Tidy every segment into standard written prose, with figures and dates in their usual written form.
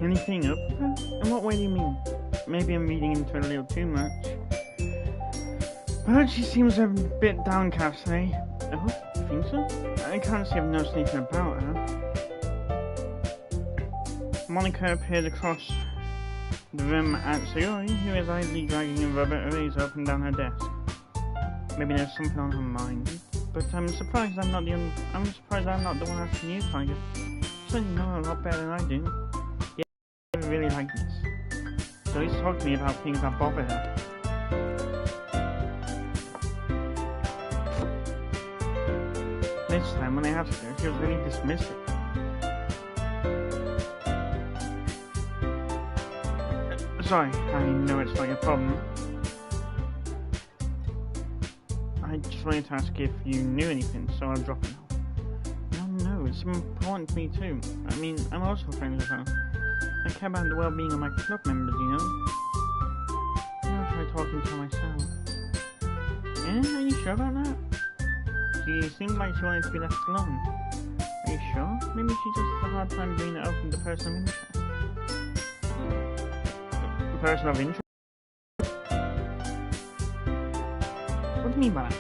Anything up with her? In what way do you mean? Maybe I'm reading into it a little too much. But she seems a bit downcast, eh? Oh, you think so? I can't say I've noticed anything about her. Monica appeared across the room at Sayori, who is idly dragging a rubber eraser up and down her desk. Maybe there's something on her mind, but I'm surprised I'm not the one asking you, Tiger. You certainly know a lot better than I do. Yeah, I really like this. So he's talked to me about things that bother her. This time, when I asked her, she was really dismissive. Sorry, I know it's not your problem. I just wanted to ask if you knew anything, so I'll drop it now. No, it's important to me too. I mean, I'm also friends with her. I care about the well-being of my club members, you know? I'll try talking to her myself. Yeah, are you sure about that? She seemed like she wanted to be left alone. Are you sure? Maybe she just has a hard time being open to the person of interest. The person of interest? What do you mean by that?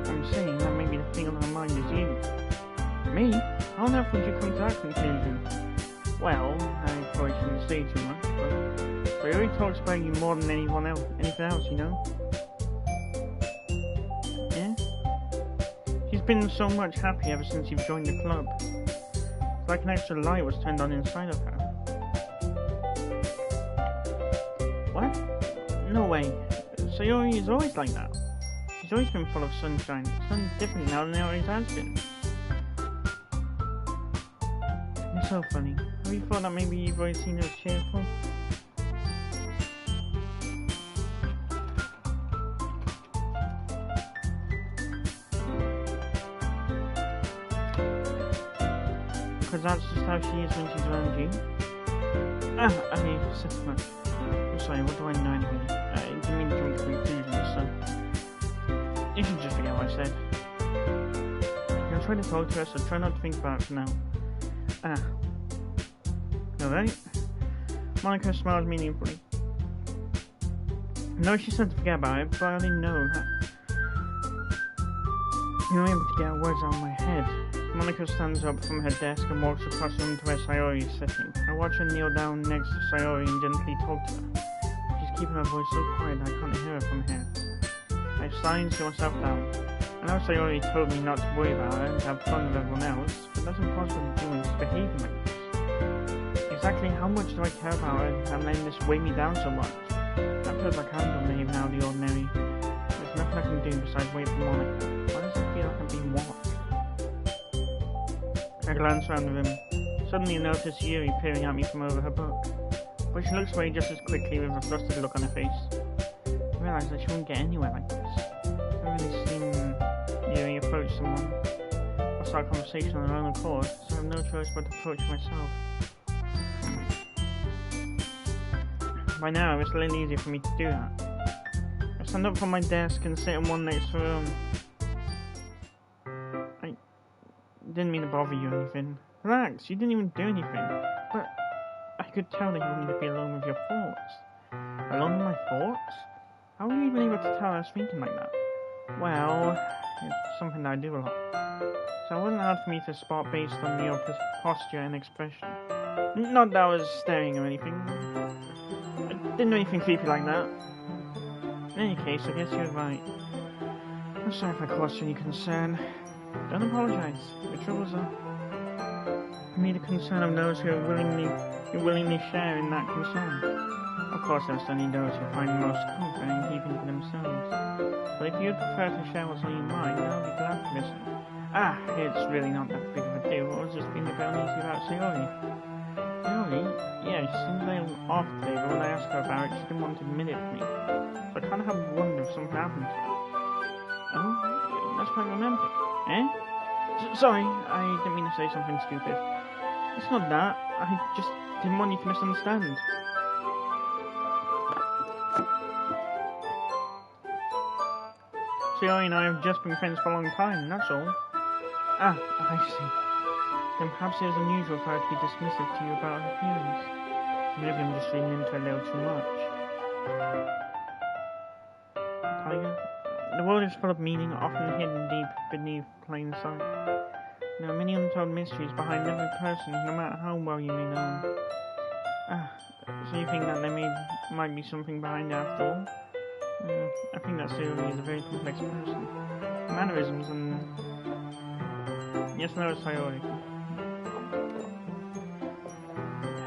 I'm saying that maybe the thing on her mind is you. Me? How on earth would you come to that conclusion? Well, I probably shouldn't say too much, but he already talks about you more than anything else, you know? Yeah? She's been so much happy ever since you've joined the club. It's like an extra light was turned on inside of her. What? No way. Sayori is always like that. She's always been full of sunshine. It's something different now than it always has been. It's so funny. Have you thought that maybe you've always seen her as cheerful? Because that's just how she is when she's around you. I said too much. I'm sorry, what do I know anyway? I didn't mean to jump to conclusions, so... You should just forget what I said. I'm trying to talk to her, so try not to think about it for now. Alright. Monica smiled meaningfully. No, she said to forget about it, but I already know that. I'm able to get words out of my head. Monica stands up from her desk and walks across the room to where Sayori is sitting. I watch her kneel down next to Sayori and gently talk to her. She's keeping her voice so quiet that I can't hear her from here. I sigh and sit myself down. I know Sayori told me not to worry about her and have fun with everyone else, but that's impossible to do when she's behaving like this. Exactly how much do I care about her and letting this weigh me down so much? That feels like I'm not behaving out of the ordinary. There's nothing I can do besides wait for Monica. Why does it feel like I'm being watched? I glance around the room. Suddenly I notice Yuri peering at me from over her book, but she looks away just as quickly with a flustered look on her face. I realise that she won't get anywhere like this. I've never really seen Yuri approach someone or start a conversation on her own accord, so I have no choice but to approach myself. By now, it's a little easier for me to do that. I stand up from my desk and sit on one next to her own. I didn't mean to bother you or anything. Relax, you didn't even do anything. But I could tell that you wanted to be alone with your thoughts. Alone with my thoughts? How were you even able to tell I was thinking like that? Well, it's something that I do a lot. So it wasn't hard for me to spot based on your posture and expression. Not that I was staring or anything. I didn't do anything creepy like that. In any case, I guess you're right. I'm sorry if I caused you any concern. Don't apologize. The troubles are for me the concern of those who willingly share in that concern. Of course, there are certainly those who find the most comfort in keeping to themselves. But if you'd prefer to share what's on your mind, I'll be glad to listen. It's really not that big of a deal. I was just being a bit uneasy about Sayori. Sayori? Yeah, she seems a little off today, but when I asked her about it, she didn't want to admit it to me. So I kind of have wondered if something happened to her. Oh, that's quite romantic. Eh? Sorry, I didn't mean to say something stupid. It's not that. I just didn't want you to misunderstand. Sayori and I have just been friends for a long time, that's all. I see. Then perhaps it was unusual for her to be dismissive to you about her feelings. Maybe I'm just reading into it a little too much. Tiger? The world is full of meaning, often hidden deep beneath plain sight. There are many untold mysteries behind every person, no matter how well you may know them. So you think that there might be something behind it after all? I think that Sayori is a very complex person. Mannerisms and... Yes, no, Sayori.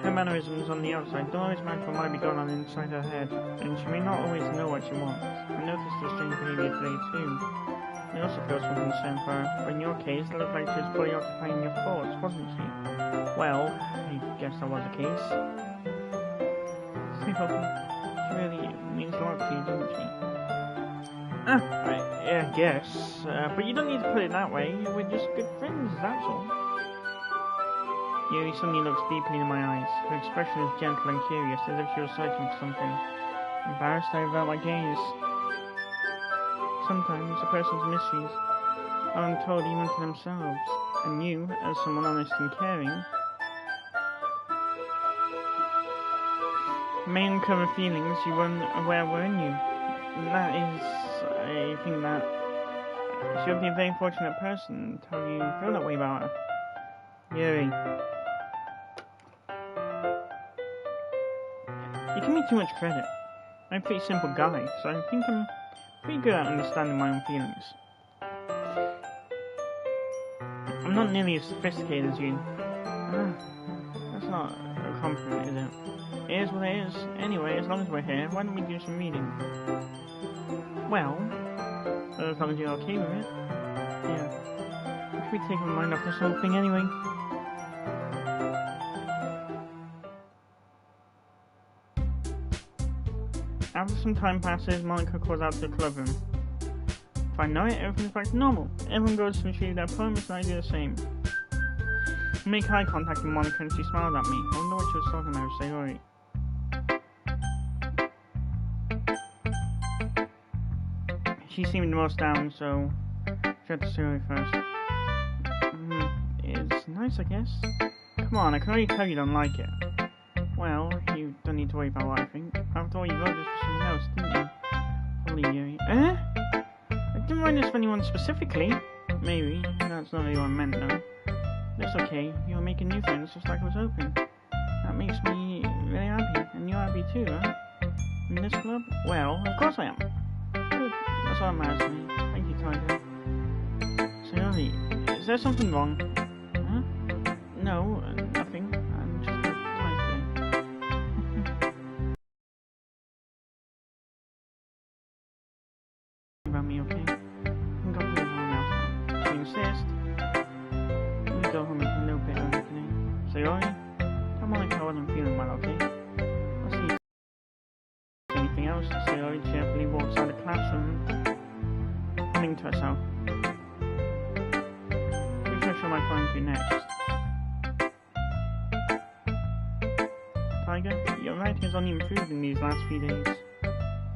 Her mannerisms on the outside don't always match what might be going on inside her head, and she may not always know what she wants. I noticed her strange behaviour today too. I also feel some concern for her, but in your case, it looked like she was fully occupying your thoughts, wasn't she? Well, I guess that was the case. She really means a lot to you, doesn't she? I guess, but you don't need to put it that way. We're just good friends, that's all. Yuri suddenly looks deeply into my eyes. Her expression is gentle and curious, as if she was searching for something. Embarrassed, I avert my gaze. Sometimes a person's mysteries are untold even to themselves, and you, as someone honest and caring, may uncover feelings you weren't aware were in you. That is, I think that she'll be a very fortunate person to have you feel that way about her. Yuri. You give me too much credit. I'm a pretty simple guy, so I think I'm pretty good at understanding my own feelings. I'm not nearly as sophisticated as you. That's not a compliment, is it? It is what it is. Anyway, as long as we're here, why don't we do some reading? Well, as long as you're okay with it. Yeah. We should be taking my mind off this whole thing anyway. After some time passes, Monica calls out to the club room. If I know it, everything's back to normal. Everyone goes to retrieve their poems and I do the same. I make eye contact with Monica and she smiled at me. I wonder what she was talking about, Sayori. She seemed the most down, so she had to Sayori first. It's nice, I guess. Come on, I can already tell you don't like it. Well, you don't need to worry about what I think. After all, you voted for someone else, didn't you? Probably Yuri. I didn't write this for anyone specifically. Maybe. That's not really what I meant, though. That's okay. You're making new friends just like I was hoping. That makes me really happy. And you're happy too, huh? In this club? Well, of course I am. Good. That's all that matters to me. Thank you, Tiger. Sayori, is there something wrong? Huh? No, nothing. I'm just tired today. About me, okay? I'm going to everyone else now. If you insist, let me go home and a little bit early today. Sayori, tell Monica what I'm feeling well, okay? I'll see you. Anything else? Sayori cheerfully walks out of the classroom, humming to herself. Who should I show my poem to next? Tiger, your writing has only improved in these last few days.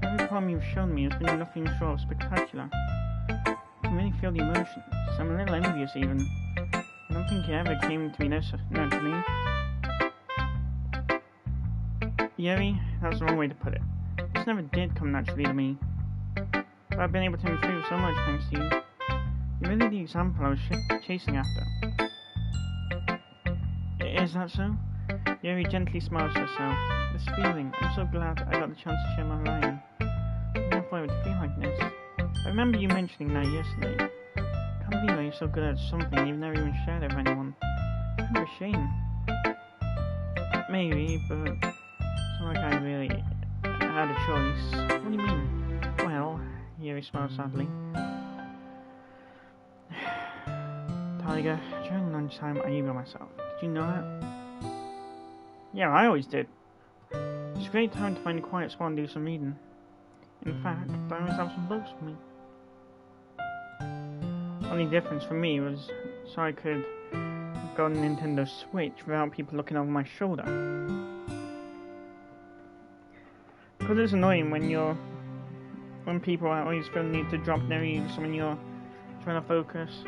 Every poem you've shown me has been nothing short of spectacular. I can really feel the emotions. I'm a little envious even. I don't think it ever came to me this naturally. Yuri, that's the wrong way to put it. This never did come naturally to me. But I've been able to improve so much thanks to you. You're really the example I was chasing after. Is that so? Yuri gently smiles to herself. This feeling, I'm so glad I got the chance to share my writing. I never thought it would feel like this. I remember you mentioning that yesterday. I can't believe that you're so good at something you've never even shared it with anyone. Kind of a shame. Maybe, but it's not like I really had a choice. What do you mean? Well, Yuri smiles sadly. Tiger, during lunchtime I emailed myself. Did you know that? Yeah, I always did. It's a great time to find a quiet spot and do some reading. In fact, I always have some books with me. Only difference for me was so I could go on Nintendo Switch without people looking over my shoulder. Because it's annoying when people always feel the need to drop their ears when you're trying to focus.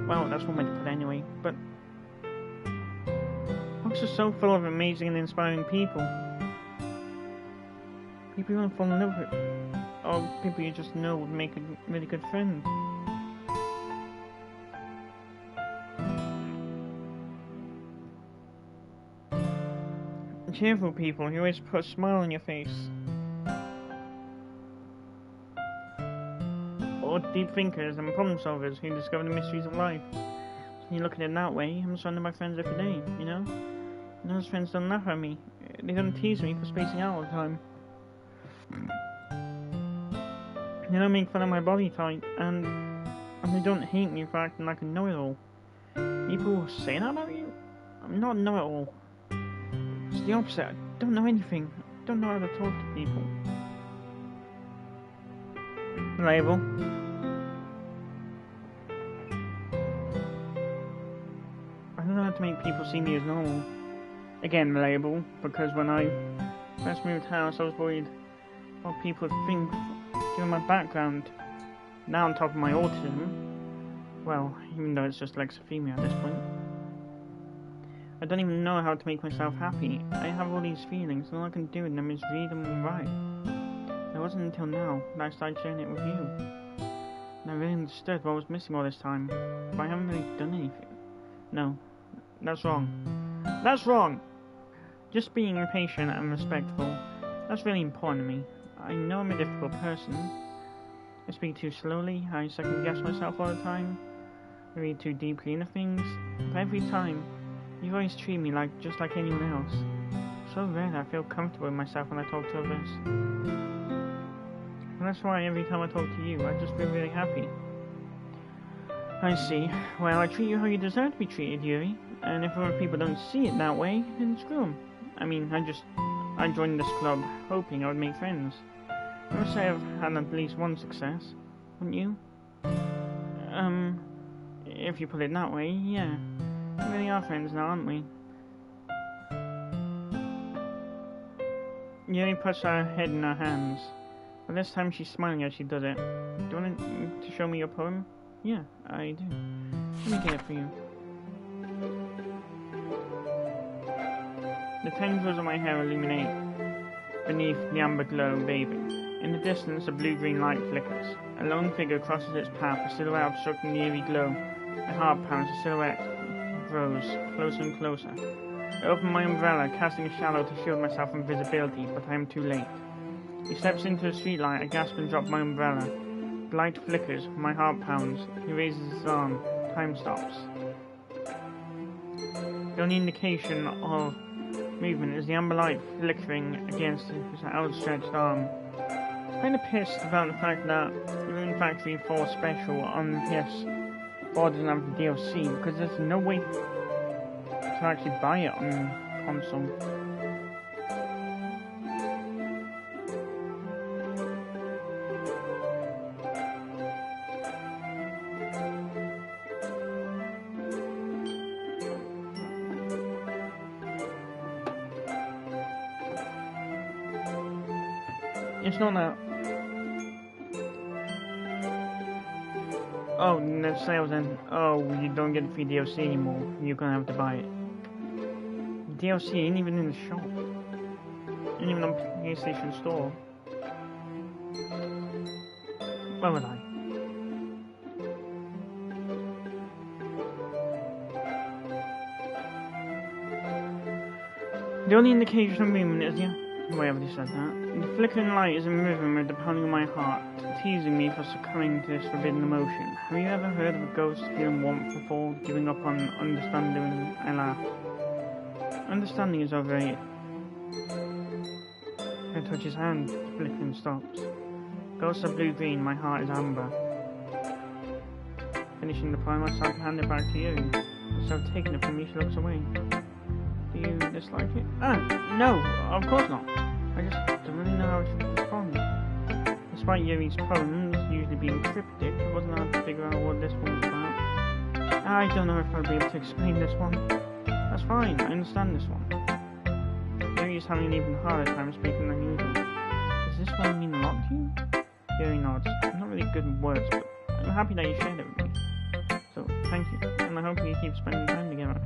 Well, that's one way to put it anyway, but... books are so full of amazing and inspiring people. People you want to fall in love with, or people you just know would make a really good friend. Cheerful people who always put a smile on your face. Or deep thinkers and problem solvers who discover the mysteries of life. So you look at it that way, I'm surrounded by friends every day, you know? And those friends don't laugh at me. They don't tease me for spacing out all the time. They don't make fun of my body type, and they don't hate me for acting like a know-it-all. People will say that about you? I'm not a know-it-all. It's the opposite. I don't know anything. I don't know how to talk to people. Reliable. I don't know how to make people see me as normal. Again, reliable, because when I first moved house, I was worried what people would think given my background. Now on top of my autism, well, even though it's just lexophrenia at this point, I don't even know how to make myself happy. I have all these feelings, and all I can do with them is read them and write. It wasn't until now that I started sharing it with you. And I really understood what was missing all this time, but I haven't really done anything. No, that's wrong. That's wrong! Just being patient and respectful, that's really important to me. I know I'm a difficult person. I speak too slowly, I second guess myself all the time, I read too deeply into things, but every time, you always treat me just like anyone else. So rare that I feel comfortable with myself when I talk to others. And that's why every time I talk to you, I just feel really happy. I see. Well, I treat you how you deserve to be treated, Yuri. And if other people don't see it that way, then screw them. I mean, I joined this club hoping I would make friends. I would say I've had at least one success. Wouldn't you? If you put it that way, yeah. We really are friends now, aren't we? Yuri puts her head in her hands, but this time she's smiling as she does it. Do you want to show me your poem? Yeah, I do. Let me get it for you. The tendrils of my hair illuminate beneath the amber glow bathing. In the distance, a blue-green light flickers. A lone figure crosses its path, a silhouette obstructing the eerie glow. My heart pounds, the silhouette grows closer and closer. I open my umbrella, casting a shadow to shield myself from visibility, but I am too late. He steps into the streetlight, I gasp and drop my umbrella. The light flickers, my heart pounds. He raises his arm. Time stops. The only indication of movement is the amber light flickering against his outstretched arm. I'm kinda pissed about the fact that the Rune Factory 4 special on PS4 doesn't have the DLC, because there's no way to actually buy it on console. It's not that. Oh, the sales then. Oh, you don't get the free DLC anymore. You're gonna have to buy it. The DLC ain't even in the shop. Ain't even on PlayStation Store. Where was I? The only indication of movement is wait, I've already said that. The flickering light is in rhythm with the pounding of my heart, teasing me for succumbing to this forbidden emotion. Have you ever heard of a ghost feeling warmth before giving up on understanding? I laugh. Understanding is overrated. I touch his hand, the flickering stops. Ghosts are blue-green, my heart is amber. Finishing the poem, I start to hand it back to you. Instead of taking it from me, she looks away. Do you dislike it? No, of course not. I just don't really know how to respond. Despite Yuri's poems usually being cryptic, it wasn't hard to figure out what this one was about. I don't know if I'll be able to explain this one. That's fine, I understand this one. Yuri is having an even harder time speaking than usual. Does this one mean a lot to you? Yuri nods. I'm not really good with words, but I'm happy that you shared it with me. So, thank you, and I hope we keep spending time together.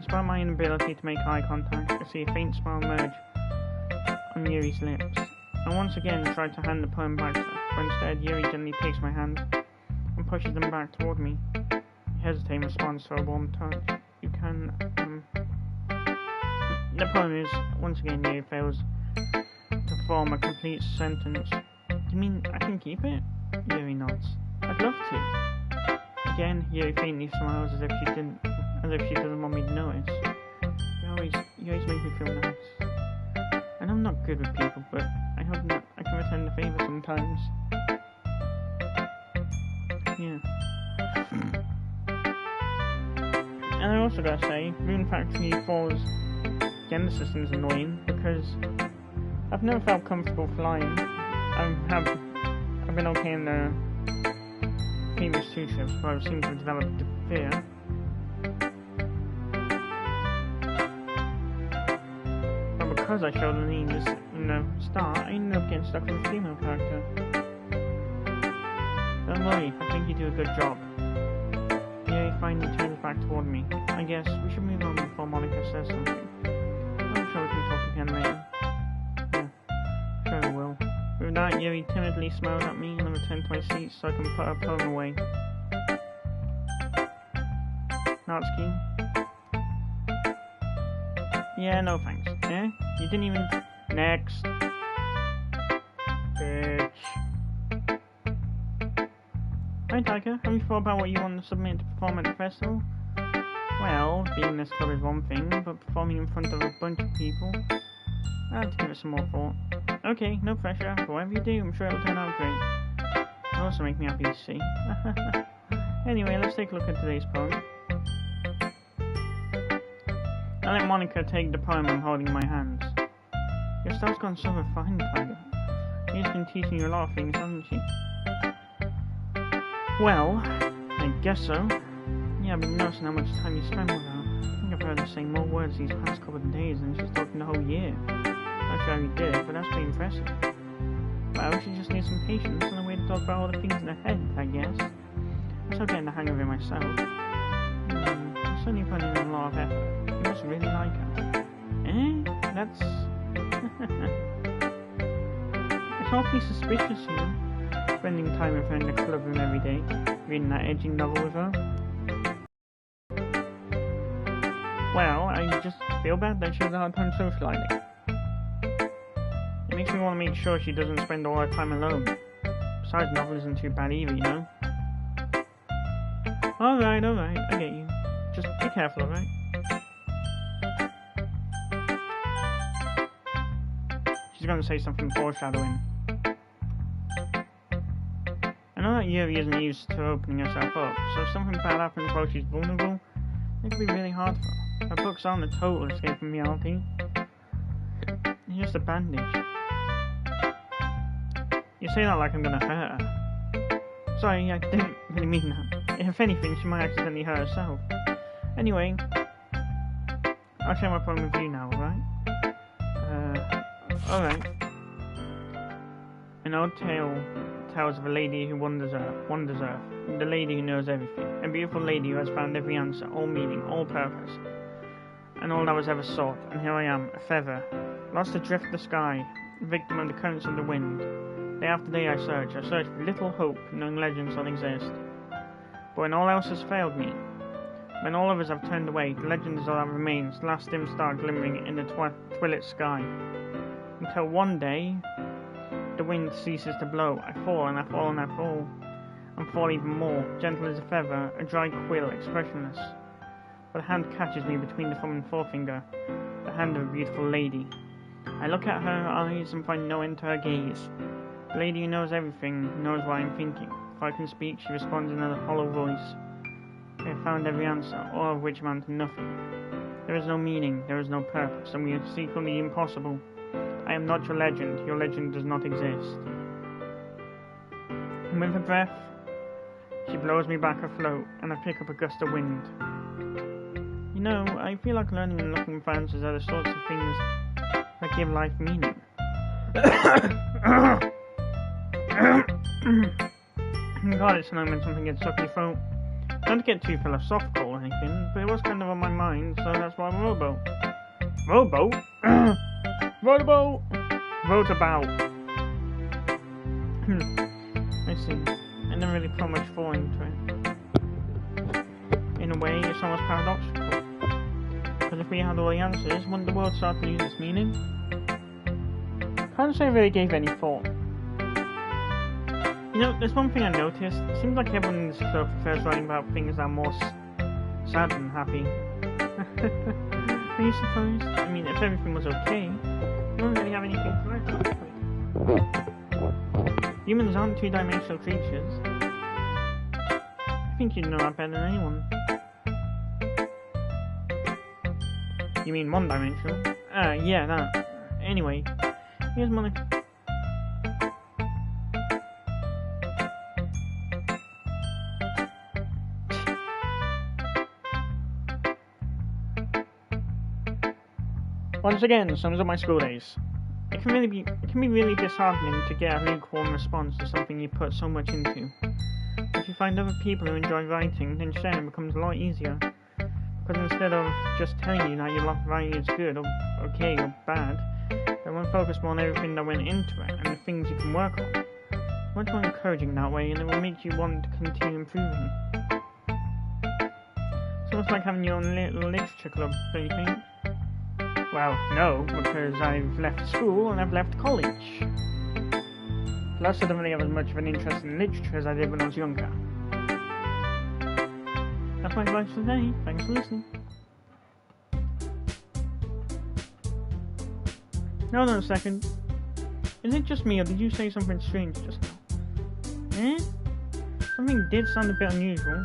Despite my inability to make eye contact, I see a faint smile emerge on Yuri's lips. I once again tried to hand the poem back to her, but instead Yuri gently takes my hands and pushes them back toward me. I hesitate in response to a warm touch. You can, The poem is, once again Yuri fails to form a complete sentence. You mean I can keep it? Yuri nods. I'd love to. Again, Yuri faintly smiles as if she doesn't want me to notice. You always make me feel nice. I know I'm not good with people, but I hope that I can return the favour sometimes. Yeah. And I also gotta say, Rune Factory 4's gender system is annoying because I've never felt comfortable flying. I've been okay in the previous 2 trips, but I seem to have developed a fear. But because I showed an in the start, I ended up getting stuck with a female character. Don't worry, I think you do a good job. Yuri finally turns back toward me. I guess we should move on before Monica says something. I'm sure we can talk again later. Yeah, sure we will. With that, Yuri timidly smiles at me and I return to my seat so I can put her poem away. Natsuki? Yeah, no thanks. Yeah? You didn't even... Next. Bitch. Hi Tiger, have you thought about what you want to submit to perform at the festival? Well, being in this club is one thing, but performing in front of a bunch of people... I have to give it some more thought. Okay, no pressure. Whatever you do, I'm sure it'll turn out great. It'll also make me happy to see. Anyway, let's take a look at today's poem. I let Monica take the poem I'm holding in my hands. Your style's gone so refined, Tiger. She's been teaching you a lot of things, hasn't she? Well, I guess so. Yeah, I've been noticing how much time you spend with her. I think I've heard her say more words these past couple of days than she's talking the whole year. Not sure how you did it, but that's pretty impressive. Well, she just needs some patience and a way to talk about all the things in her head, I guess. I'm still getting the hang of it myself. I'm certainly putting in a lot of effort. You must really like her. Eh? That's... It's awfully suspicious, you know. Spending time with her in the club room every day, reading that edgy novel with her. Well, I just feel bad that she has a hard time socializing. It makes me want to make sure she doesn't spend all her time alone. Besides, novel isn't too bad either, you know. Alright, I get you. Just be careful, alright? She's gonna say something foreshadowing. I know that Yuri isn't used to opening herself up, so if something bad happens while she's vulnerable, it can be really hard for her. Her books aren't a total escape from reality. It's just a bandage. You say that like I'm gonna hurt her. Sorry, I didn't really mean that. If anything, she might accidentally hurt herself. Anyway, I'll share my poem with you now, alright? Alright. An old tale tells of a lady who wanders earth, the lady who knows everything, a beautiful lady who has found every answer, all meaning, all purpose, and all that was ever sought, and here I am, a feather, lost adrift the sky, victim of the currents of the wind. Day after day I search with little hope, knowing legends don't exist. But when all else has failed me, when all others have turned away, the legend is all that remains, the last dim star glimmering in the twilit sky. Until one day, the wind ceases to blow, I fall and I fall and I fall, and fall even more, gentle as a feather, a dry quill, expressionless. But a hand catches me between the thumb and forefinger, the hand of a beautiful lady. I look at her eyes and find no end to her gaze. The lady who knows everything, knows what I am thinking. If I can speak, she responds in a hollow voice. I have found every answer, all of which amount to nothing. There is no meaning, there is no purpose, and we are seeking the impossible. I am not your legend does not exist. And with a breath, she blows me back afloat, and I pick up a gust of wind. You know, I feel like learning and looking for answers are the sorts of things that give life meaning. God, it's annoying when something gets stuck in your throat. Not to get too philosophical or anything, but it was kind of on my mind, so that's why I'm rowboat. Rowboat? Rowboat! Wrote about. I see. I never really put much thought into it. In a way, it's almost paradoxical. Because if we had all the answers, wouldn't the world start to lose its meaning? Can't say I really gave any thought. You know, there's one thing I noticed. It seems like everyone prefers writing about things that are more sad than happy. Are you surprised? I mean, if everything was okay, you wouldn't really have anything to write about. Humans aren't two-dimensional creatures. I think you'd know that better than anyone. You mean one-dimensional? Yeah, that. Anyway, here's my... Once again, sums up my school days. It can be really disheartening to get a lukewarm response to something you put so much into. If you find other people who enjoy writing, then sharing becomes a lot easier. Because instead of just telling you that your writing is good or okay or bad, they want to focus more on everything that went into it and the things you can work on. It's much more encouraging that way, and it will make you want to continue improving. It's almost like having your own little literature club, don't you think? Well, no, because I've left school and I've left college. Plus, I don't really have as much of an interest in literature as I did when I was younger. That's my advice for today. Thanks for listening. No, a second. Is it just me, or did you say something strange just now? Eh? Something did sound a bit unusual.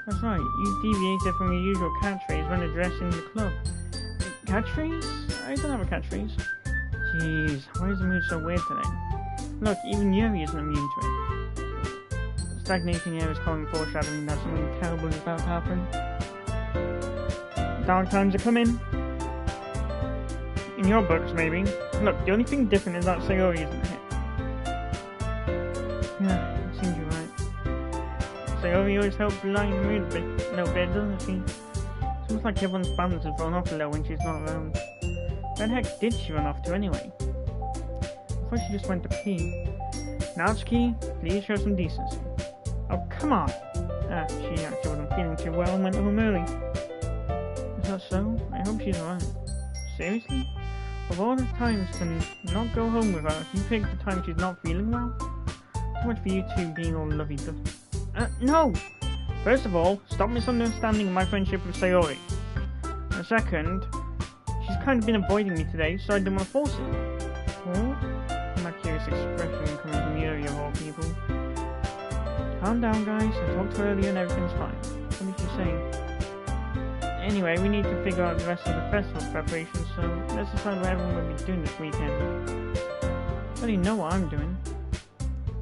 That's right, you deviated from your usual catchphrase when addressing the club. Catchphrase? I don't have a catchphrase. Jeez, why is the mood so weird today? Look, even Yuri isn't immune to it. Stagnating air is common foreshadowing that something terrible is about to happen. Dark times are coming. In your books, maybe. Look, the only thing different is that Sayori isn't here. Yeah, it seems you're right. Sayori always helps lighten the mood a little bit, doesn't she? Seems like everyone's balance has thrown off a little when she's not around. Where the heck did she run off to anyway? I thought she just went to pee. Natsuki, please show some decency. Oh, come on! She actually wasn't feeling too well and went home early. Is that so? I hope she's alright. Seriously? Of all the times to not go home with her, you picked the time she's not feeling well? So much for you two being all lovey-dovey. No! First of all, stop misunderstanding my friendship with Sayori. And second, she's kind of been avoiding me today, so I didn't want to force it. Oh? That curious expression coming from Yuri of all people. Calm down, guys. I talked to her earlier and everything's fine. What did you say? Anyway, we need to figure out the rest of the festival preparations, so let's decide what everyone will be doing this weekend. I already know what I'm doing.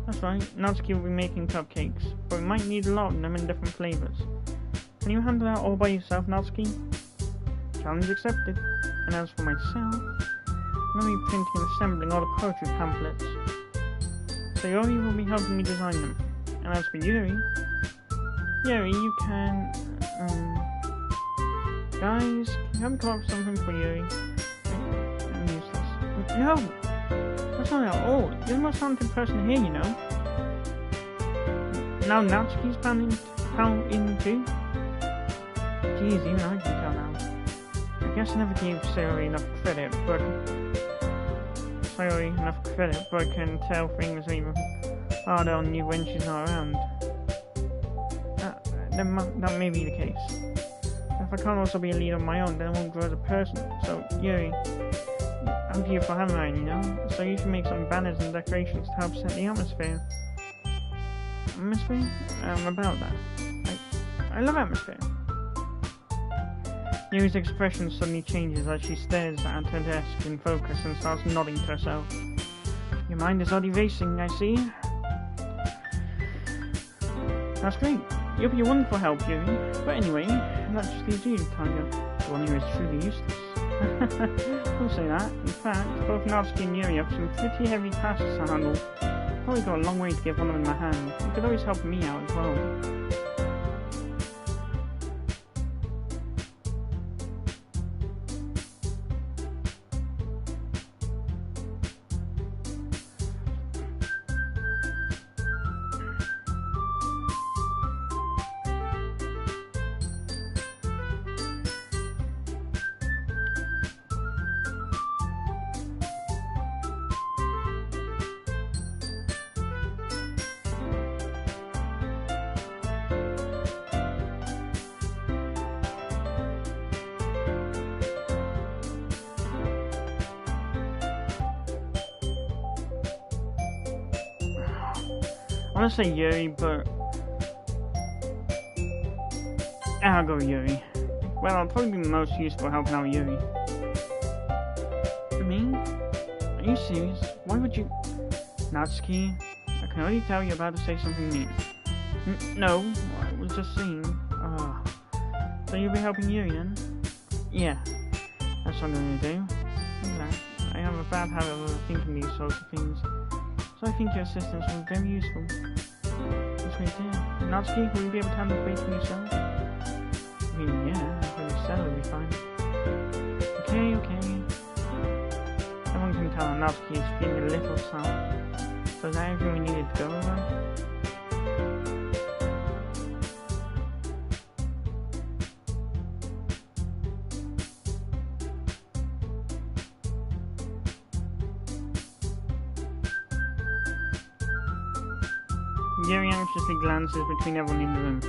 That's right, Natsuki will be making cupcakes, but we might need a lot of them in different flavours. Can you handle that all by yourself, Natsuki? Challenge accepted. And as for myself, I'm going to be printing and assembling all the poetry pamphlets. Sayori will be helping me design them. And as for Yuri, you can... Guys, can you help me come up with something for Yuri? I'm useless. No! That's not at all. You're the most talented person here, you know. Now Natsuki's planning too? Jeez, even I can tell now. I guess I never gave Sayori enough credit, but I can tell things are even harder on you when she's not around. That may be the case. If I can't also be a leader on my own, then I won't grow as a person. So, Yuri, I'm here for Hammerine, you know? So you should make some banners and decorations to help set the atmosphere. Atmosphere? About that. I love atmosphere. Yuri's expression suddenly changes as she stares at her desk in focus and starts nodding to herself. Your mind is already racing, I see. That's great. You'll be a wonderful help, Yuri. But anyway, that just leaves you, Tanya. The one who is truly useless. Don't say that. In fact, both Natsuki and Yuri have some pretty heavy tasks to handle. Probably got a long way to give one of them a hand. You could always help me out as well. I want to say Yuri, but I'll go with Yuri. Well, I'll probably be the most useful helping out Yuri. Me? Are you serious? Why would you... Natsuki, I can already tell you're about to say something mean. No, I was just saying. So you'll be helping Yuri then? Yeah, that's what I'm going to do. I have a bad habit of overthinking these sorts of things, so I think your assistance will be very useful. That's great to hear. Natsuki, will you be able to handle the baking yourself? I mean, yeah, if really settle, it'll be fine. Okay. Everyone can tell that Natsuki is feeling a little sour. So is that everything we needed to go over? Yuri anxiously glances between everyone in the room.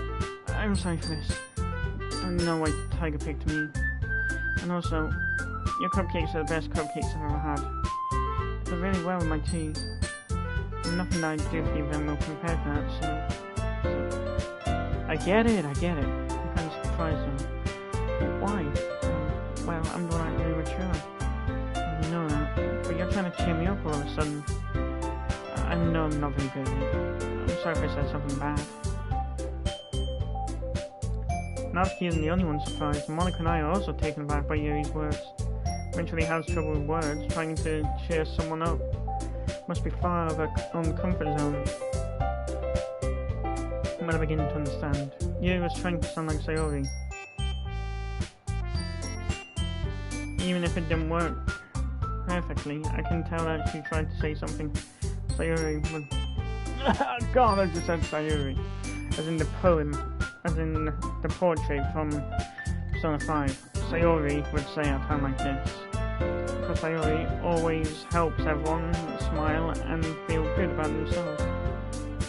I'm sorry for this. I don't know why Tiger picked me. And also, your cupcakes are the best cupcakes I've ever had. They're really well with my tea. And nothing that I do for the event will compare to that, so... I get it. I'm kind of surprised though. But why? Well, I'm the one acting immature. You know that. But you're trying to cheer me up all of a sudden. I know I'm not very good at it. I'm sorry if I said something bad. Natsuki isn't the only one surprised. Monica and I are also taken aback by Yuri's words. Eventually has trouble with words, trying to cheer someone up. Must be far out of her own comfort zone. I'm not beginning to understand. Yuri was trying to sound like Sayori. Even if it didn't work perfectly, I can tell that she tried to say something Sayori would... God, I just said Sayori. As in the poem, as in the portrait from Persona 5. Sayori would say at a time like this. Because Sayori always helps everyone smile and feel good about themselves.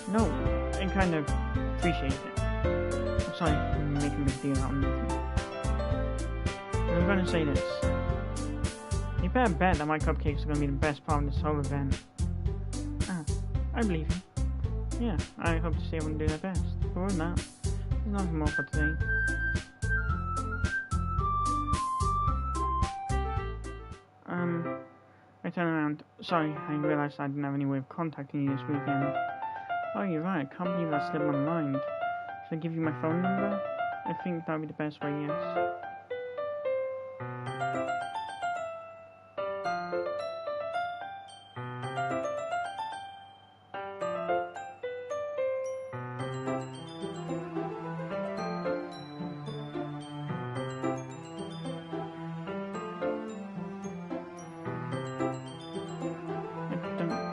No, I kind of appreciate it. I'm sorry for making a big deal out of nothing. But I'm going to say this. You better bet that my cupcakes are going to be the best part of this whole event. I believe you. Yeah, I hope to see everyone do their best. But other than that, there's nothing more for today. I turn around. Sorry, I realised I didn't have any way of contacting you this weekend. Oh, you're right, I can't believe that slipped my mind. Should I give you my phone number? I think that would be the best way, yes.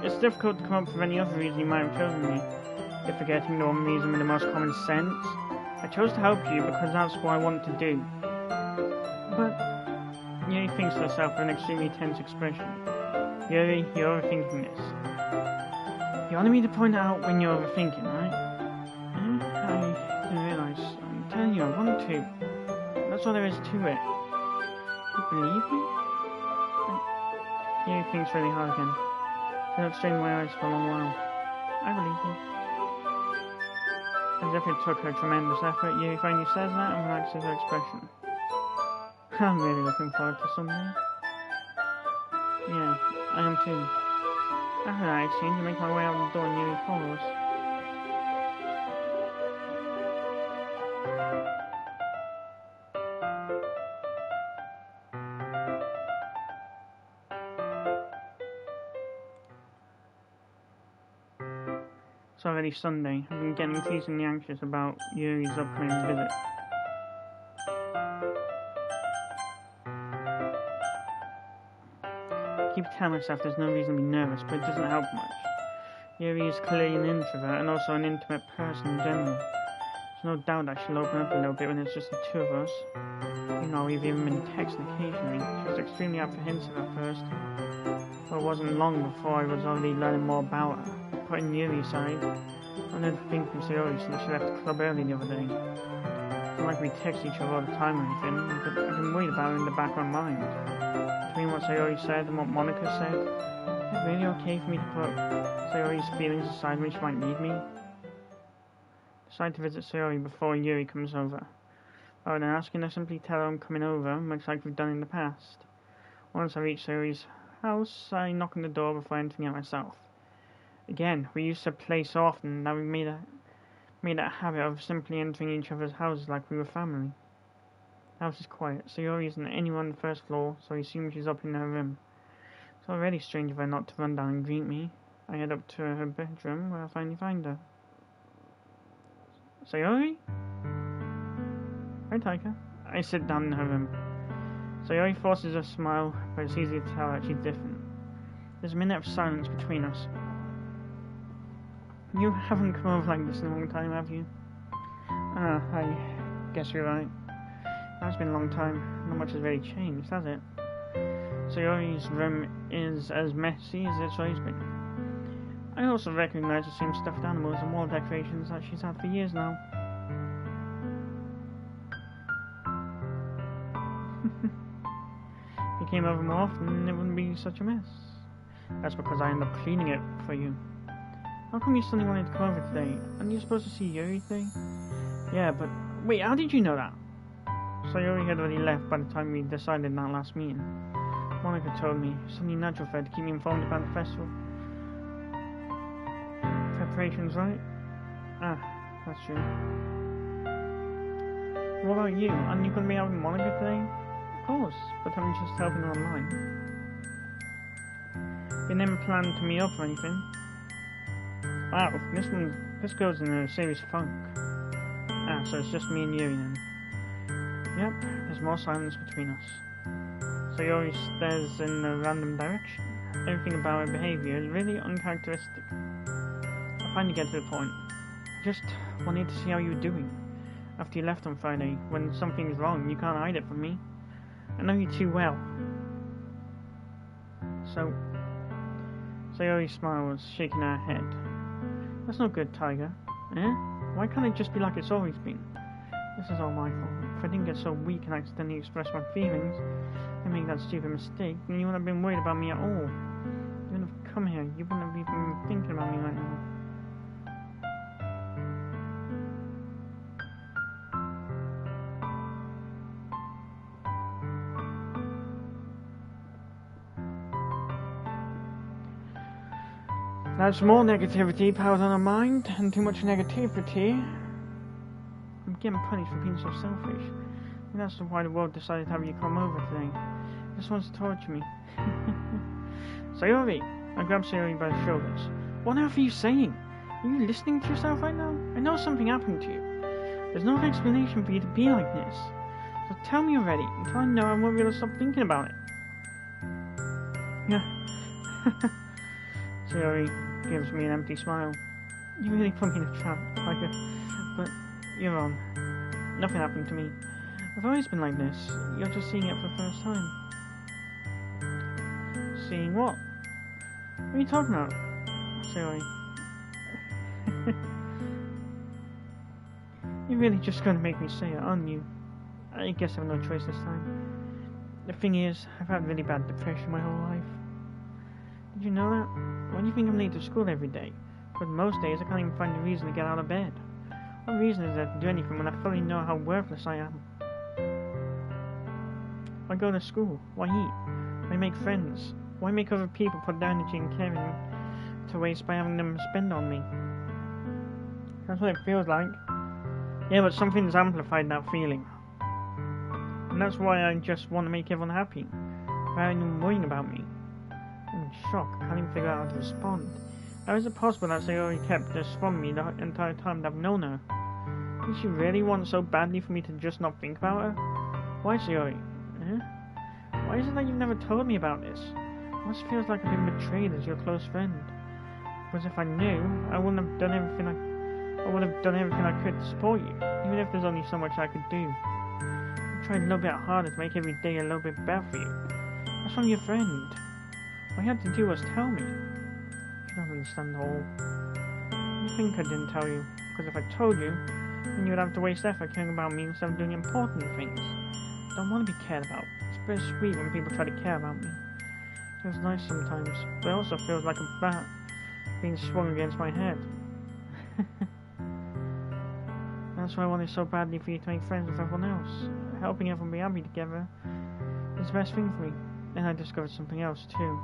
It's difficult to come up with any other reason you might have chosen me. You're forgetting the one reason with the most common sense. I chose to help you because that's what I want to do. But Yuri thinks to herself with an extremely tense expression. Yuri, you're overthinking this. You wanted me to point out when you're overthinking, right? I didn't realise. I'm telling you, I want to. That's all there is to it. You believe me? Yuri thinks really hard again. I have strained my eyes for a long while. I believe you. As if it took her tremendous effort, Yuri finally says that and relaxes her expression. I'm really looking forward to Sunday. Yeah, I am too. After that exchange, I make my way out the door and Yuri follows. It's already Sunday. I've been getting increasingly anxious about Yuri's upcoming visit. I keep telling myself there's no reason to be nervous, but it doesn't help much. Yuri is clearly an introvert and also an intimate person in general. There's no doubt that she'll open up a little bit when it's just the two of us. You know, we've even been texting occasionally. She was extremely apprehensive at first, but it wasn't long before I was already learning more about her. Putting Yuri aside, I never think from Sayori since she left the club early the other day. It's not like we text each other all the time or anything, but I've been worried about her in the back of my mind. Between what Sayori said and what Monica said, Is it really okay for me to put Sayori's feelings aside when she might need me? Decide to visit Sayori before Yuri comes over. Rather than asking her, simply tell her I'm coming over, much like we've done in the past. Once I reach Sayori's house, I knock on the door before entering it myself. Again, we used to play so often that we made a habit of simply entering each other's houses like we were family. The house is quiet. Sayori isn't anywhere on the first floor, so I assume she's up in her room. It's already strange of her not to run down and greet me. I head up to her bedroom, where I finally find her. Sayori? Hi, Taika. I sit down in her room. Sayori forces a smile, but it's easy to tell that she's different. There's a minute of silence between us. You haven't come over like this in a long time, have you? I guess you're right. It's been a long time. Not much has really changed, has it? Sayori's room is as messy as it's always been. I also recognize the same stuffed animals and wall decorations that she's had for years now. If you came over more often, it wouldn't be such a mess. That's because I end up cleaning it for you. How come you suddenly wanted to come over today? Aren't you supposed to see Yuri today? Yeah, but... Wait, how did you know that? Sayori had already left by the time we decided that last meeting. Monica told me. Something natural for her to keep me informed about the festival. Preparations, right? That's true. What about you? Aren't you going to be out with Monica today? Of course, but I'm just helping her online. You never planned to meet up or anything? Wow, this girl's in a serious funk. So it's just me and Yuri then. Yep, there's more silence between us. Sayori stares in a random direction. Everything about her behaviour is really uncharacteristic. I finally get to the point. I just wanted to see how you were doing. After you left on Friday, when something's wrong, you can't hide it from me. I know you too well. So, Sayori smiles, shaking her head. That's not good, Tiger. Eh? Why can't it just be like it's always been? This is all my fault. If I didn't get so weak and accidentally express my feelings and make that stupid mistake, then you wouldn't have been worried about me at all. You wouldn't have come here. You wouldn't have even been thinking about me right now. That's more negativity piled on our mind, and too much negativity. I'm getting punished for being so selfish. And that's why the world decided to have you come over today. It just wants to torture me. Sayori! I grab Sayori by the shoulders. What on earth are you saying? Are you listening to yourself right now? I know something happened to you. There's no explanation for you to be like this. So tell me already, until I know I won't be able to stop thinking about it. Sayori gives me an empty smile. You really put me in a trap, Tiger. But you're wrong. Nothing happened to me. I've always been like this. You're just seeing it for the first time. Seeing what? What are you talking about? Sayori. You're really just going to make me say it, aren't you? I guess I have no choice this time. The thing is, I've had really bad depression my whole life. Did you know that? Why do you think I'm late to school every day? But most days I can't even find a reason to get out of bed. What reason is there to do anything when I fully know how worthless I am? Why go to school? Why eat? Why make friends? Why make other people put their energy and caring to waste by having them spend on me? That's what it feels like. Yeah, but something's amplified that feeling. And that's why I just want to make everyone happy, without anyone worrying about me. I'm in shock. I can't even figure out how to respond. How is it possible that Sayori kept this from me the entire time that I've known her? Did she really want so badly for me to just not think about her? Why, Sayori? Why is it that you've never told me about this? It must feels like I've been betrayed as your close friend. Because if I knew, I would have done everything I could to support you, even if there's only so much I could do. I tried a little bit harder to make every day a little bit better for you. That's from your friend. All you had to do was tell me. You don't understand at all. You think I didn't tell you, because if I told you, then you would have to waste effort caring about me instead of doing important things. I don't want to be cared about. It's very sweet when people try to care about me. Feels nice sometimes, but it also feels like a bat being swung against my head. That's why I wanted so badly for you to make friends with everyone else. Helping everyone be happy together is the best thing for me. And I discovered something else too.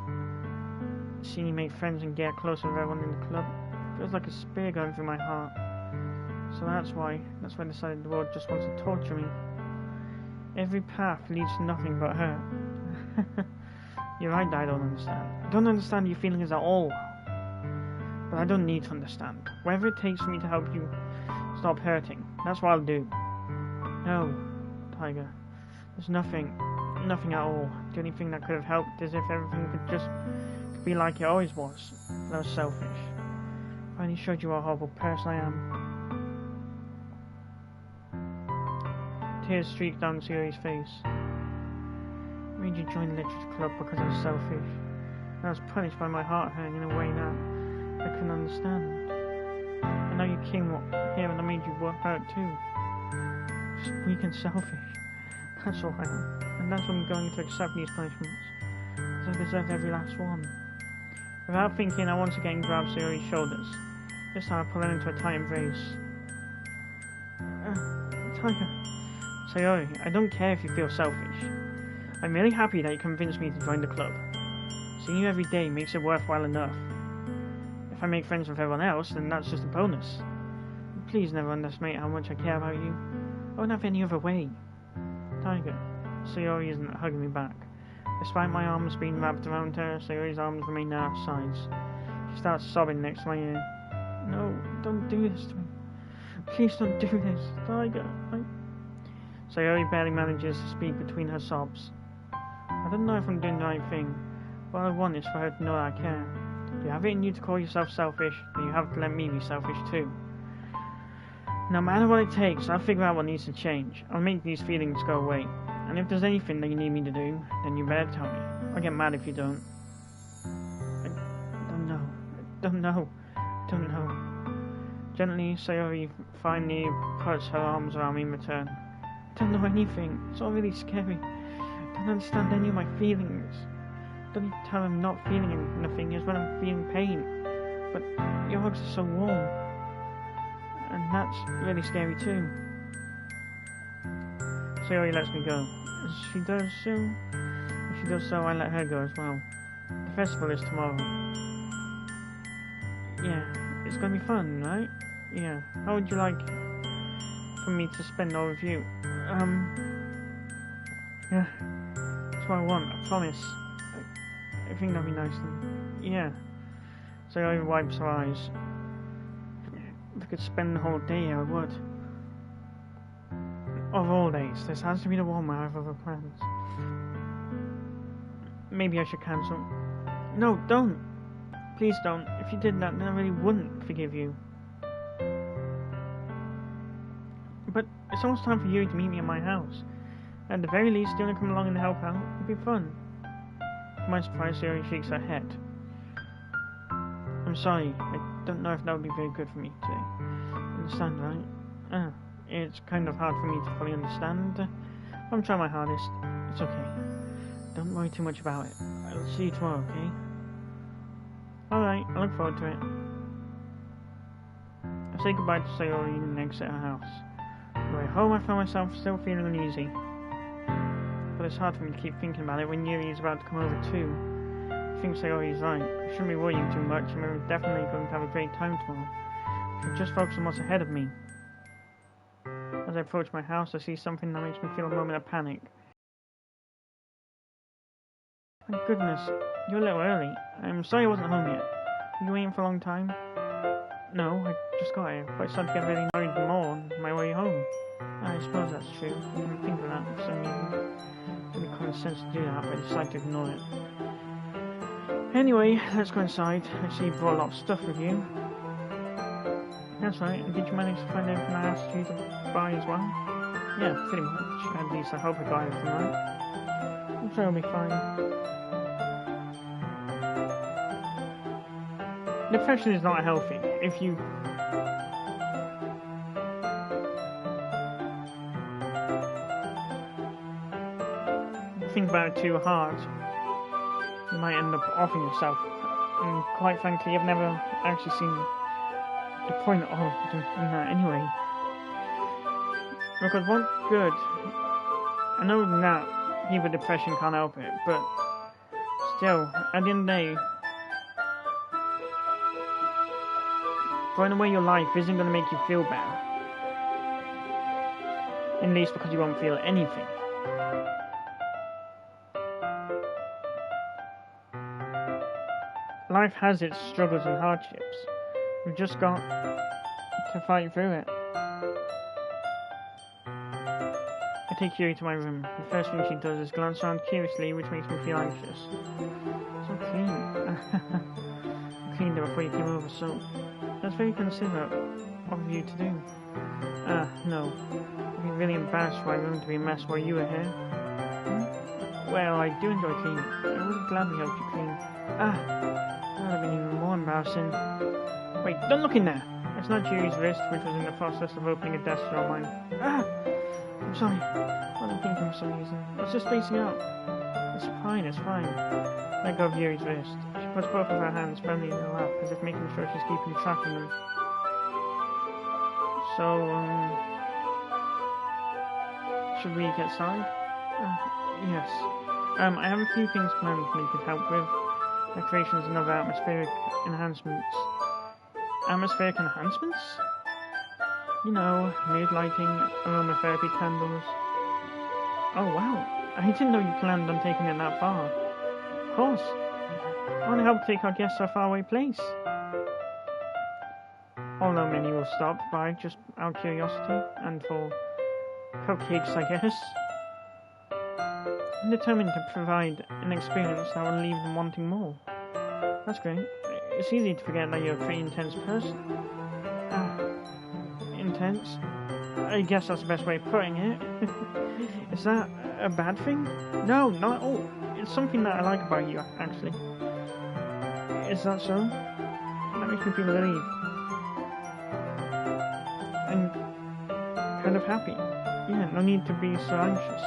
Seeing you make friends and get closer with everyone in the club feels like a spear going through my heart. So that's why I decided the world just wants to torture me. Every path leads to nothing but hurt. You're right that I don't understand. I don't understand your feelings at all. But I don't need to understand. Whatever it takes for me to help you stop hurting, that's what I'll do. No, Tiger. There's nothing at all. The only thing that could have helped is if everything could just be like it always was. That was selfish. I only showed you what a horrible person I am. Tears streaked down Sayori's face. I made you join the literature club because I was selfish. I was punished by my heart hurting in a way that I couldn't understand. And now you came here and I made you hurt too. Just weak and selfish. That's all I am. And that's why I'm going to accept these punishments. Because I deserve every last one. Without thinking, I once again grabbed Sayori's shoulders. This time I pulled her into a tight embrace. Tiger. Sayori, I don't care if you feel selfish. I'm really happy that you convinced me to join the club. Seeing you every day makes it worthwhile enough. If I make friends with everyone else, then that's just a bonus. Please never underestimate how much I care about you. I won't have any other way. Tiger. Sayori isn't hugging me back. Despite my arms being wrapped around her, Sayori's arms remain at her sides. She starts sobbing next to my ear. No, don't do this to me. Please don't do this, Tiger. Sayori barely manages to speak between her sobs. I don't know if I'm doing the right thing. What I want is for her to know that I care. If you have it in you to call yourself selfish, then you have to let me be selfish too. No matter what it takes, I'll figure out what needs to change. I'll make these feelings go away. And if there's anything that you need me to do, then you better tell me. I'll get mad if you don't. I don't know. Gently, Sayori finally puts her arms around me in return. I don't know anything. It's all really scary. I don't understand any of my feelings. The only time I'm not feeling anything is when I'm feeling pain. But your hugs are so warm. And that's really scary too. Sayori lets me go. If she does so, I let her go as well. The festival is tomorrow. Yeah, it's gonna be fun, right? Yeah. How would you like for me to spend all with you? Yeah. That's what I want, I promise. I think that'd be nice then. Yeah. Sayori wipes her eyes. If I could spend the whole day, I would. Of all days, this has to be the one where I have other plans. Maybe I should cancel. No, don't! Please don't. If you did that, then I really wouldn't forgive you. But it's almost time for you to meet me at my house. At the very least, do you want to come along and help out? It'd be fun. To my surprise, Sayori shakes her head. I'm sorry, I don't know if that would be very good for me today. Understand, right? It's kind of hard for me to fully understand. I'm trying my hardest. It's okay. Don't worry too much about it. I'll see you tomorrow, okay? Alright, I look forward to it. I say goodbye to Sayori and exit her house. On the way home, I found myself still feeling uneasy. But it's hard for me to keep thinking about it when Yuri is about to come over too. I think Sayori is right. I shouldn't be worrying too much, and we're definitely going to have a great time tomorrow. I should just focus on what's ahead of me. As I approach my house, I see something that makes me feel a moment of panic. Thank goodness, you're a little early. I'm sorry I wasn't home yet. Were you waiting for a long time? No, I just got here, but I started to get really annoyed more on my way home. I suppose that's true. I didn't think of that for some reason. It didn't make common sense to do that, but I decided to ignore it. Anyway, let's go inside. I see you brought a lot of stuff with you. That's right, and did you manage to find everything I asked you to buy as well? Yeah, pretty much. At least I hope I got everything right. I'm sure it'll be fine. Depression is not healthy. If you think about it too hard, you might end up offing yourself. And quite frankly, I've never actually seen the point of doing that anyway. Because what good? I know that people with depression can't help it, but still, at the end of the day, throwing away your life isn't going to make you feel better. At least because you won't feel anything. Life has its struggles and hardships. We've just got to fight through it. I take Yuri to my room. The first thing she does is glance around curiously, which makes me feel anxious. So clean. I cleaned it before you came over, so that's very considerate of you to do. No. I'd be really embarrassed for my room to be a mess while you were here. Well, I do enjoy cleaning. I would gladly help you clean. That would have been even more embarrassing. Wait, don't look in there! It's not Yuri's wrist, which was in the process of opening a desk drawer of mine. I'm sorry. I wasn't thinking for some reason. I was just spacing out. It's fine. Let go of Yuri's wrist. She puts both of her hands firmly in her lap, as if making sure she's keeping track of them. So, should we get started? Yes. I have a few things planned that you could help with. Decorations and other atmospheric enhancements. Atmospheric enhancements? You know, mood lighting, aromatherapy candles. Oh wow, I didn't know you planned on taking it that far. Of course. I want to help take our guests to a faraway place. Although many will stop by just out of curiosity, and for cupcakes, I guess. I'm determined to provide an experience that will leave them wanting more. That's great. It's easy to forget that you're a pretty intense person. Intense? I guess that's the best way of putting it. Is that a bad thing? No, not at all. It's something that I like about you, actually. Is that so? That makes me feel relieved. And kind of happy. Yeah, no need to be so anxious.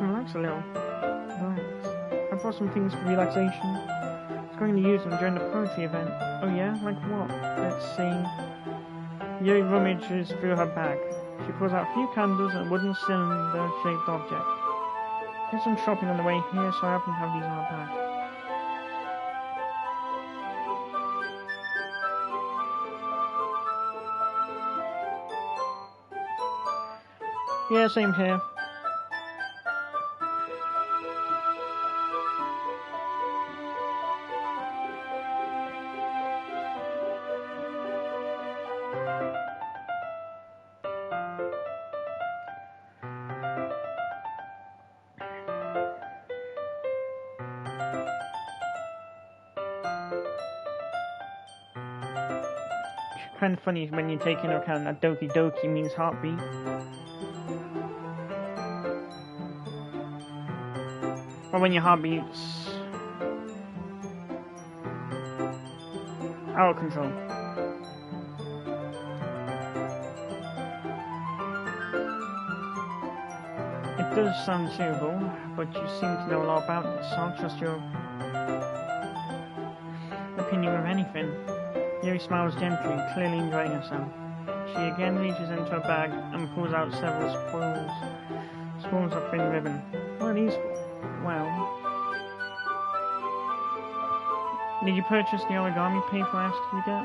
Relax a little. Relax. I brought some things for relaxation. I was going to use them during the poetry event. Oh yeah? Like what? Let's see. Yuri rummages through her bag. She pulls out a few candles and a wooden cylinder-shaped object. Did some shopping on the way here, so I happen to have these in my bag. Yeah, same here. Kind of funny when you take into account that Doki Doki means heartbeat. Or when your heart beats out of control. It does sound suitable, but you seem to know a lot about it, so I'll trust your opinion of anything. Yuri smiles gently, clearly enjoying herself. She again reaches into her bag and pulls out several spools of thin ribbon. What are these for? Well, did you purchase the origami paper I asked you to get?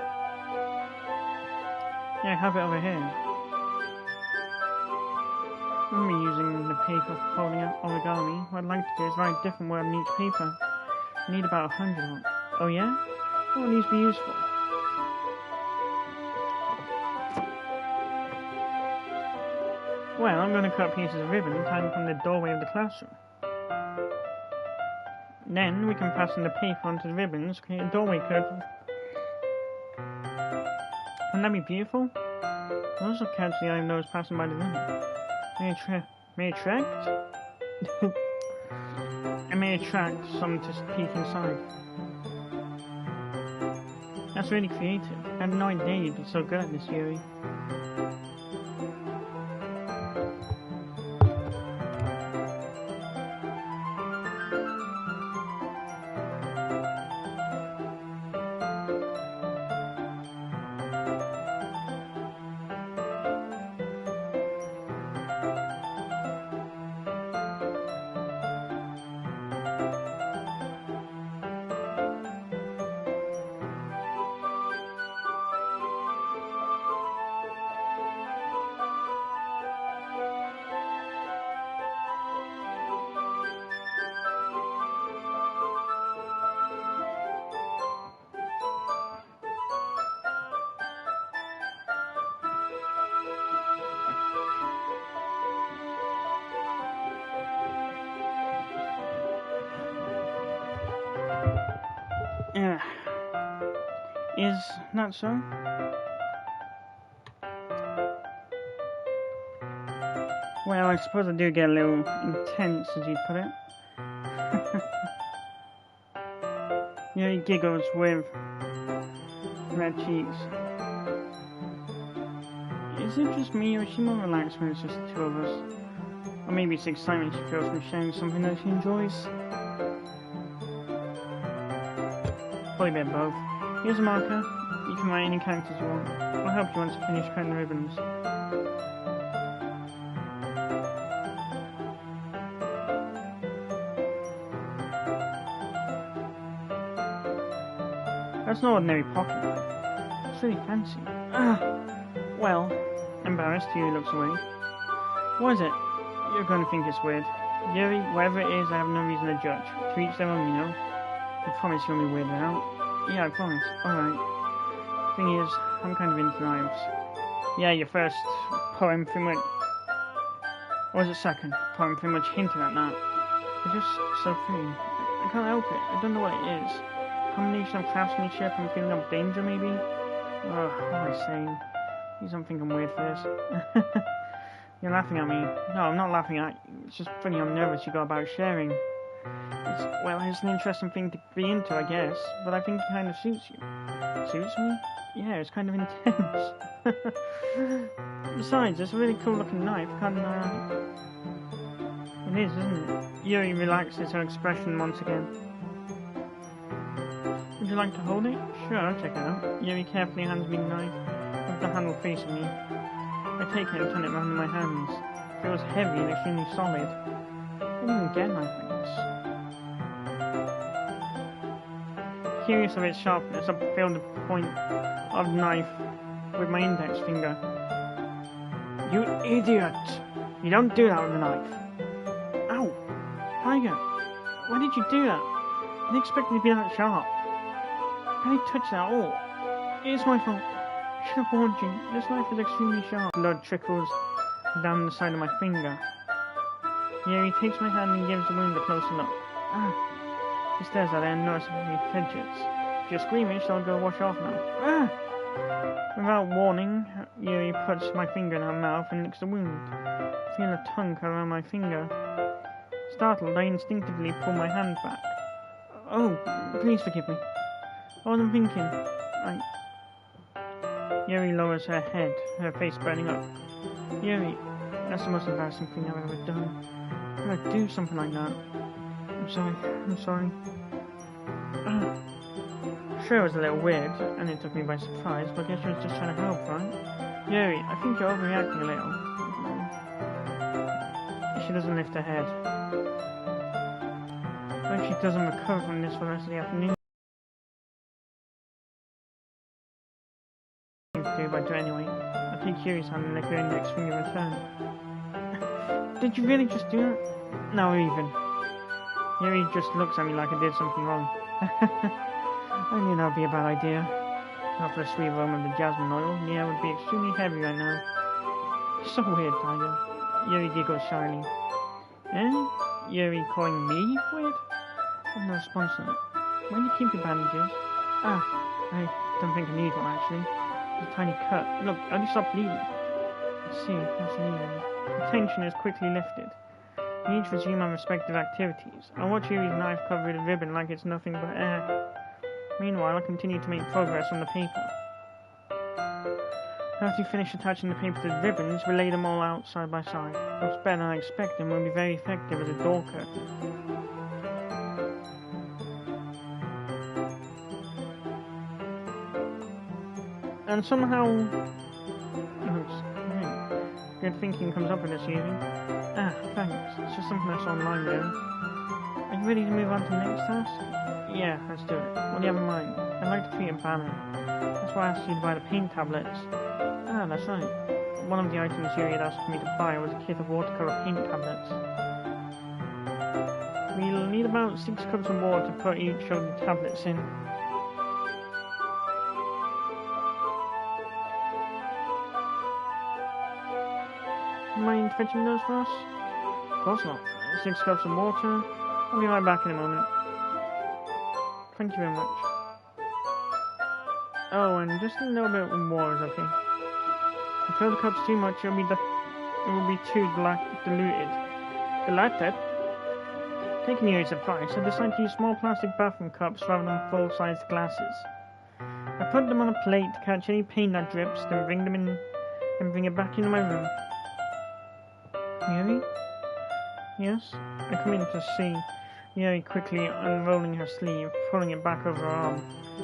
Yeah, I have it over here. I remember using the paper for folding out origami. What I'd like to do is write a different word on each paper. I need about 100 of them. Oh yeah? What will these be used for? Well, I'm going to cut pieces of ribbon and tie them from the doorway of the classroom. Then we can fasten the paper onto the ribbons, create a doorway curtain. Wouldn't that be beautiful? I'll also catch the eye of those passing by the room. May attract? It may attract some to peek inside. That's really creative. I had no idea you'd be so good at this, Yuri. Is that so? Well, I suppose I do get a little intense, as you put it. He giggles with red cheeks. Is it just me, or is she more relaxed when it's just the two of us? Or maybe it's excitement she feels from sharing something that she enjoys? Probably a bit of both. Here's a marker. You can write any characters you want. I'll help you once you finish cutting the ribbons. That's not ordinary pocket knife. It's really fancy. Well, embarrassed, Yuri looks away. What is it? You're going to think it's weird. Yuri, whatever it is, I have no reason to judge. To each their own, you know. I promise you won't be weirded out. Yeah, I promise. Alright. Thing is, I'm kind of into knives. Yeah, your first poem pretty much... Or was it second? Poem pretty much hinted at that. They're just so free. I can't help it. I don't know what it is. Combination of craftsmanship and feeling of danger, maybe? Ugh, what am I saying? Please don't think I'm weird for this. You're laughing at me. No, I'm not laughing at you. It's just funny how nervous you go about sharing. It's an interesting thing to be into, I guess, but I think it kind of suits you. Suits me? Yeah, it's kind of intense. Besides, it's a really cool looking knife. It is, isn't it? Yuri relaxes her expression once again. Would you like to hold it? Sure, I'll check it out. Yuri carefully hands me the knife, with the handle facing me. I take it and turn it around in my hands. It feels heavy and extremely solid. I didn't even get a knife like this. Curious of its sharpness, I feel the point of the knife with my index finger. You idiot! You don't do that with a knife. Ow! Tiger! Why did you do that? I didn't expect it to be that sharp. I didn't touch that at all. It is my fault. I should have warned you. This knife is extremely sharp. Blood trickles down the side of my finger. Yeah, he takes my hand and gives the wound a closer look. He stares at it and noticeably fidgets. If you're squeamish, I'll go wash off now. Without warning, Yuri puts my finger in her mouth and licks the wound. I feel a tongue curl around my finger. Startled, I instinctively pull my hand back. Oh, please forgive me. I wasn't thinking. Yuri lowers her head, her face burning up. Yuri, that's the most embarrassing thing I've ever done. How could I do something like that? I'm sorry. Sure, it was a little weird, and it took me by surprise, but I guess she was just trying to help, right? Yuri, I think you're overreacting a little. She doesn't lift her head. But if she doesn't recover from this for the rest of the afternoon, I do anyway. I take Yuri's hand and lick her index finger in return. Did you really just do that? No, even. Yuri just looks at me like I did something wrong. I knew that would be a bad idea. Not for the sweet aroma of the jasmine oil. The air would be extremely heavy right now. So weird, Tiger. Yuri giggles shyly. Eh? Yuri calling me weird? I have no response to that. Where do you keep your bandages? I don't think I need one, actually. It's a tiny cut. Look, I only stopped bleeding. I see, that's leaving. The tension is quickly lifted. We each resume our respective activities. I watch Yuri's knife covered in ribbon like it's nothing but air. Meanwhile, I continue to make progress on the paper. After you finish attaching the paper to the ribbons, we lay them all out side by side. Looks better than I expected and will be very effective as a door curtain. And somehow... good thinking comes up with this, Yuri. Thanks. It's just something I saw online, though. Are you ready to move on to the next task? Yeah, let's do it. What do you have in mind? I'd like to create a banner. That's why I asked you to buy the paint tablets. That's right. One of the items Yuri had asked me to buy was a kit of watercolor paint tablets. We'll need about 6 cups of water to put each of the tablets in. Mind fetching those for us? Of course not. 6 cups of water. I'll be right back in a moment. Thank you very much. Oh, and just a little bit of water is okay. If you fill the cups too much, it will be too diluted. Diluted? Taking Yuri's advice, I decided to use small plastic bathroom cups rather than full-sized glasses. I put them on a plate to catch any paint that drips, then bring it back into my room. Yuri? Yes? I come in to see Yuri quickly unrolling her sleeve, pulling it back over her arm.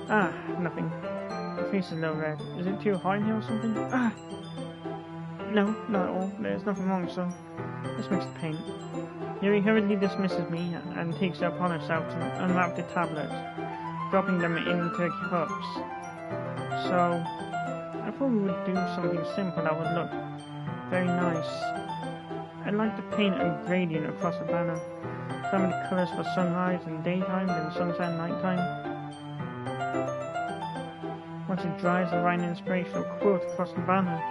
Ah, nothing. Her face is a little red. Is it too hot in here or something? Ah! No, not at all. There's nothing wrong, so let's mix the paint. Yuri hurriedly dismisses me and takes it upon herself to unwrap the tablets, dropping them into the cups. So, I thought we would do something simple that would look very nice. I'd like to paint a gradient across the banner. Some of the colours for sunrise and daytime, then sunset and nighttime. Once it dries, I'll write an inspirational quote across the banner.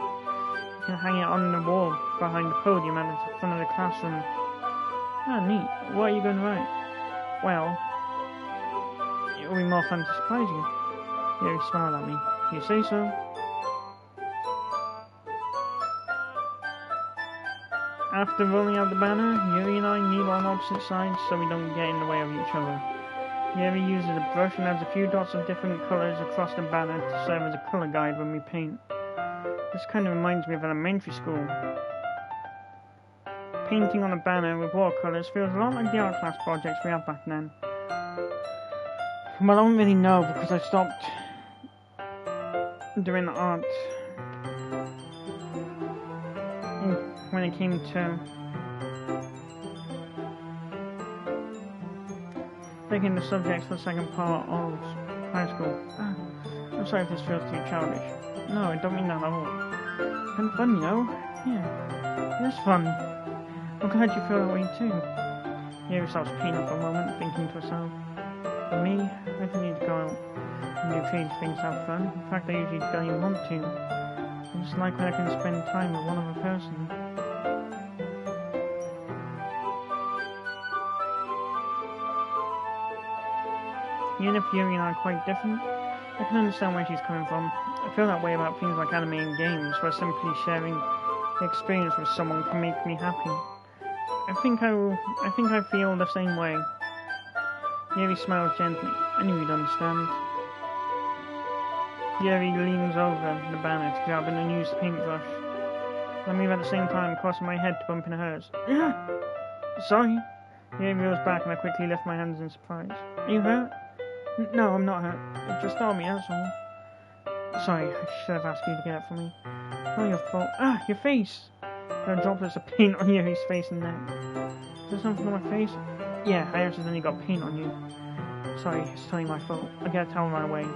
You can hang it on the wall behind the podium at the front of the classroom. Ah, neat. What are you going to write? Well, it will be more fun to surprise you. Yuri smiled at me. You say so? After rolling out the banner, Yuri and I kneel on opposite sides so we don't get in the way of each other. Yuri uses a brush and adds a few dots of different colours across the banner to serve as a colour guide when we paint. This kind of reminds me of elementary school. Painting on a banner with watercolours feels a lot like the art class projects we had back then. Well, I don't really know because I stopped doing art when it came to taking the subjects for the second part of high school. I'm sorry if this feels too childish. No, I don't mean that at all. Kind of fun, you know? Yeah, it is fun. I'm glad you feel that way too. Yuri stops painting for a moment, thinking to herself. For me, I don't need to go out and do crazy things to have fun. In fact, I usually don't even want to. I just like when I can spend time with one other person. Even if Yuri and I are quite different, I can understand where she's coming from. I feel that way about things like anime and games, where simply sharing the experience with someone can make me happy. I think I feel the same way. Yuri smiles gently. I knew you'd understand. Yuri leans over the banner to grab an unused paintbrush. I move at the same time, crossing my head to bump into hers. Sorry. Yuri reels back and I quickly lift my hands in surprise. Are you hurt? No, I'm not hurt. It just startled me, that's all. Sorry, I should have asked you to get it for me. Not your fault. Ah, your face! There are droplets of paint on Yuri's face and neck. Is there something on my face? Yeah, I accidentally got paint on you. Sorry, it's totally my fault. I'll get a towel right away.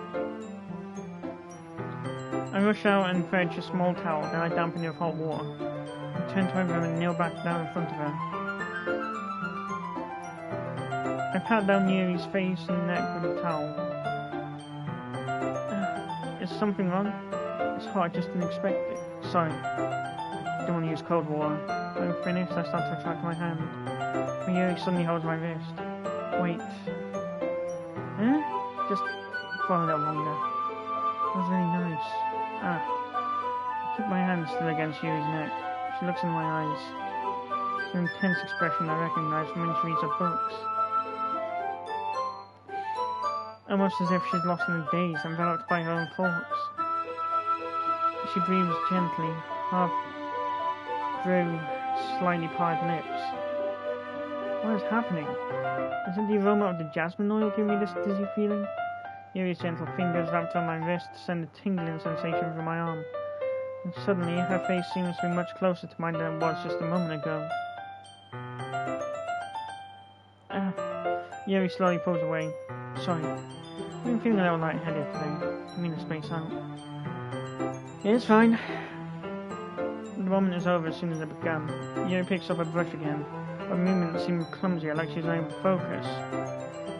I rush out and fetch a small towel, then I dampen it with hot water. I turn to my room and kneel back down in front of her. I pat down Yuri's face and neck with the towel. Is something wrong? It's hot, I just didn't expect it. Sorry. I don't want to use cold water. When I'm finished, I start to retract my hand. But Yuri suddenly holds my wrist. Wait. Just for a little longer. That was really nice. I keep my hand still against Yuri's neck. She looks in my eyes. It's an intense expression I recognize from when she reads her books. Almost as if she's lost in a daze, enveloped by her own thoughts. She breathes gently, half through slightly parted lips. What is happening? Is it the aroma of the jasmine oil giving me this dizzy feeling? Yuri's gentle fingers wrapped around my wrist send a tingling sensation through my arm. And suddenly, her face seems to be much closer to mine than it was just a moment ago. Yuri slowly pulls away. Sorry. I've been feeling a little lightheaded today. I mean to space out. It's fine. The moment is over as soon as it began. Yuri picks up a brush again. Her movement seemed clumsier, like she was unable to focus.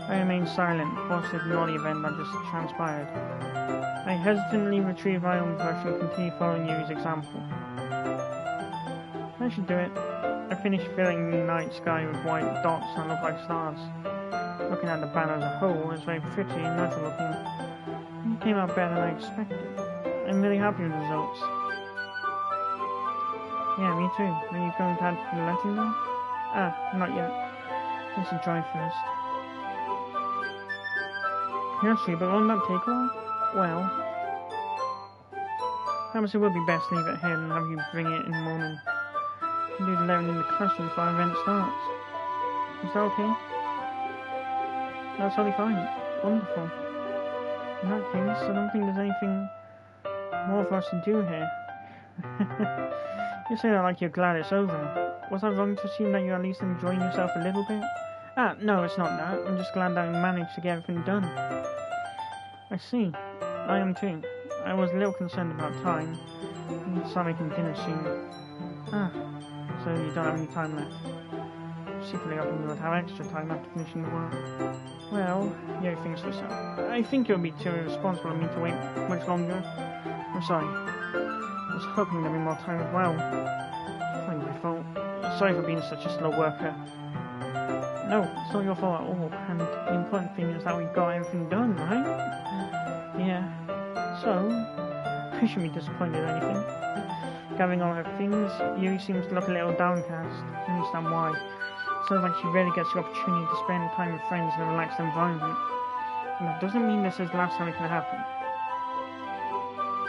I remained silent, forced to ignore the event that just transpired. I hesitantly retrieved my own brush and continued following Yuri's example. That should do it. I finished filling the night sky with white dots that look like stars. Looking at the banner as a whole, it's very pretty and natural looking. came out better than I expected. I'm really happy with the results. Yeah, me too. Are you going to add the Latin now? Ah, not yet. Let's enjoy first. Actually, but won't that take a while? Well, perhaps it would be best to leave it here and have you bring it in the morning. You can do the lettering in the classroom before the event starts. Is that okay? That's totally fine. Wonderful. In that case, I don't think there's anything more for us to do here. You say that like you're glad it's over. Was I wrong to assume that you're at least enjoying yourself a little bit? Ah, no, it's not that. I'm just glad that we managed to get everything done. I see. I am too. I was a little concerned about time. We need to start making dinner soon. Ah, so you don't have any time left. Secretly hoping you would have extra time after finishing the work. Well, you thinks so. I think it would be too irresponsible of me to wait much longer. I'm sorry. I was hoping there'd be more time as well. It's not my fault. Sorry for being such a slow worker. No, it's not your fault at all, and the important thing is that we got everything done, right? Yeah. So, I shouldn't be disappointed or anything. Gathering all her things, Yuri seems to look a little downcast. I understand why. Sounds like she rarely gets the opportunity to spend time with friends in a relaxed environment. And that doesn't mean this is the last time it can happen.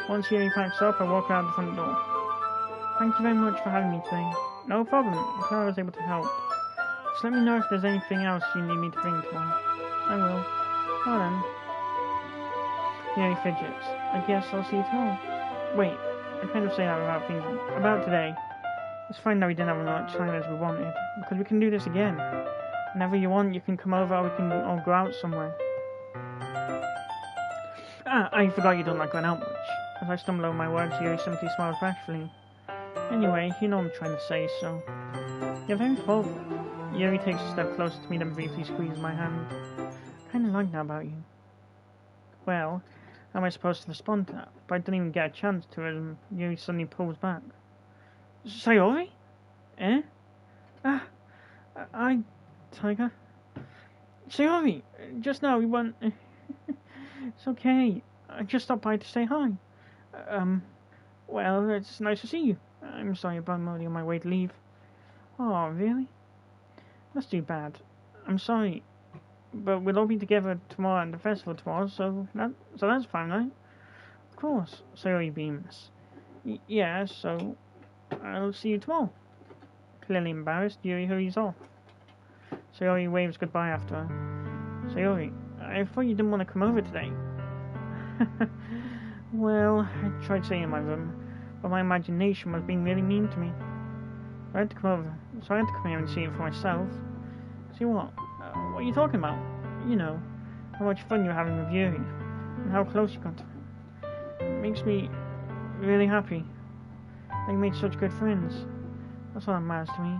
Once Yuri packs up, I walk out the front door. Thank you very much for having me today. No problem, I'm glad I was able to help. Just let me know if there's anything else you need me to bring tomorrow. I will. Well then. Yuri fidgets. I guess I'll see you tomorrow. Wait, I kind of say that without thinking. About today. It's fine that we didn't have as much time as we wanted, because we can do this again. Whenever you want, you can come over or we can all go out somewhere. Ah, I forgot you don't like going out much. As I stumble over my words, Yuri simply smiles bashfully. Anyway, you know what I'm trying to say, so... You're very thoughtful. Yuri takes a step closer to me and briefly squeezes my hand. I kinda like that about you. Well, how am I supposed to respond to that? But I don't even get a chance to it, and Yuri suddenly pulls back. Sayori? Eh? Ah, Tiger. Sayori, just now we went... It's okay. I just stopped by to say hi. Well, it's nice to see you. I'm sorry about only on my way to leave. Oh, really? That's too bad. I'm sorry. But we'll all be together tomorrow at the festival tomorrow, so that's fine, right? Of course, Sayori beams. Yeah, so I'll see you tomorrow. Clearly embarrassed, Yuri hurries off. Sayori waves goodbye after her. Sayori, I thought you didn't want to come over today. Well, I tried staying in my room, but my imagination was being really mean to me. I had to come over, so I had to come here and see it for myself. See what? What are you talking about? You know, how much fun you're having with Yuri, and how close you got to her. It makes me really happy that you made such good friends. That's all that matters to me.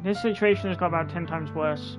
This situation has got about 10 times worse.